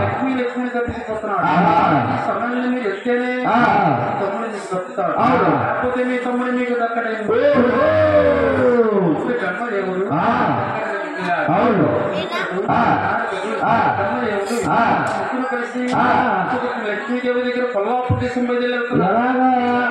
లక్ష్మీ లక్ష్మి తప్పిపోతున్నాడు సమయాన్ని మీరు ఎత్తేనే తమ్ముడు మీకు దక్కుతాడు లేకపోతే మీ తమ్ముడు మీకు దక్కడేది జన్మదేవుడు ముగ్గురు కలిసి లక్ష్మీదేవి దగ్గర కొల్లాపు దేశం బయలుదేరుతున్నప్పటి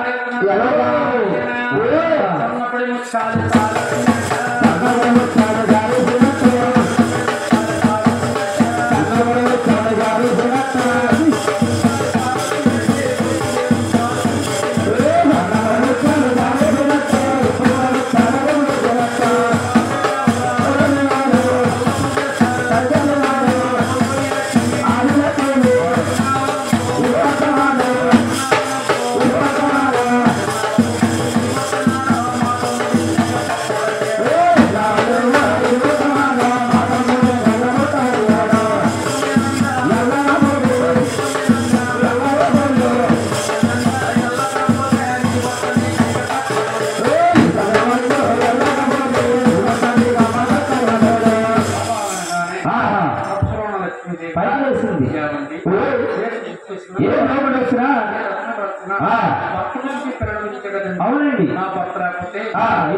అవునండి నా భర్త రాకపోతే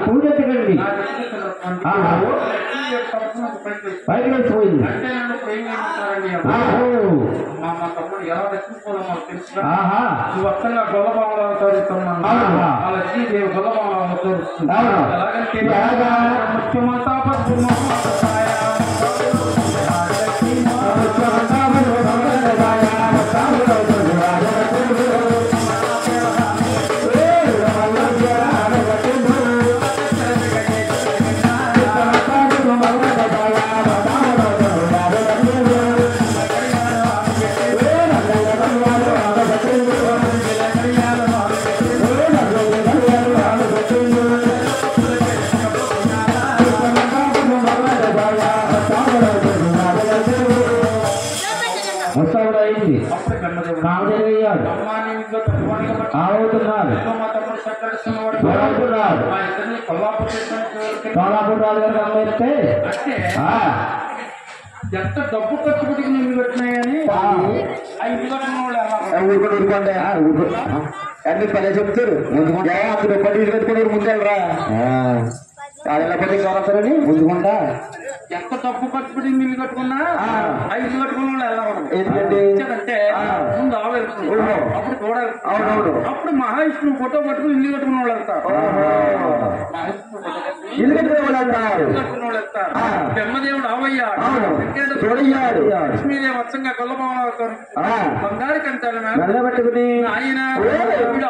పూజ ఎత్తకండి పైకి వెళ్ళిపోయింది అంటే నన్ను ప్రేమిస్తారండి మా తమ్ముడు ఎలా రక్షించుకోవాలో మాకు తెలుసు నువ్వు అక్కడ గొల్లబామలో తోరుస్తున్నాను ఆ లక్ష్మీదేవి గొల్లబామలో తోరుస్తుంది ఎలాగంటే ముఖ్యమంతా ఎంత డబ్బు ఖర్చు పెట్టి ఇల్లు కట్టినాయని ఆ ఇల్లు కట్టిన వాళ్ళు ఊరుకోండి అన్ని పదే చెప్తారు అప్పుడు పది ఇల్లు కట్టుకున్నారు ముందెళ్ళరా లేకపోతే కావాలని ముందుకుంటా ఎంత డబ్బు ఖర్చు పెట్టి ఇల్లు కట్టుకున్నా ఆ ఇల్లు కట్టుకున్న వాళ్ళు వెళ్ళకూడదు ఎందుకంటే ముందు ఆవేస్తుంది అప్పుడు కూడా అప్పుడు మహావిష్ణువు ఫోటో పట్టుకుని ఇల్లు కట్టుకున్న వాళ్ళు వెళ్తారు ఇల్లు కట్టుకునే వాళ్ళు వెళ్తారు బ్రహ్మదేవుడు ఆవయ్యాడు లక్ష్మీదేవి వచ్చంగా కొల్లబామలు అవుతారు బంగారు కంటారు ఆయన వీడు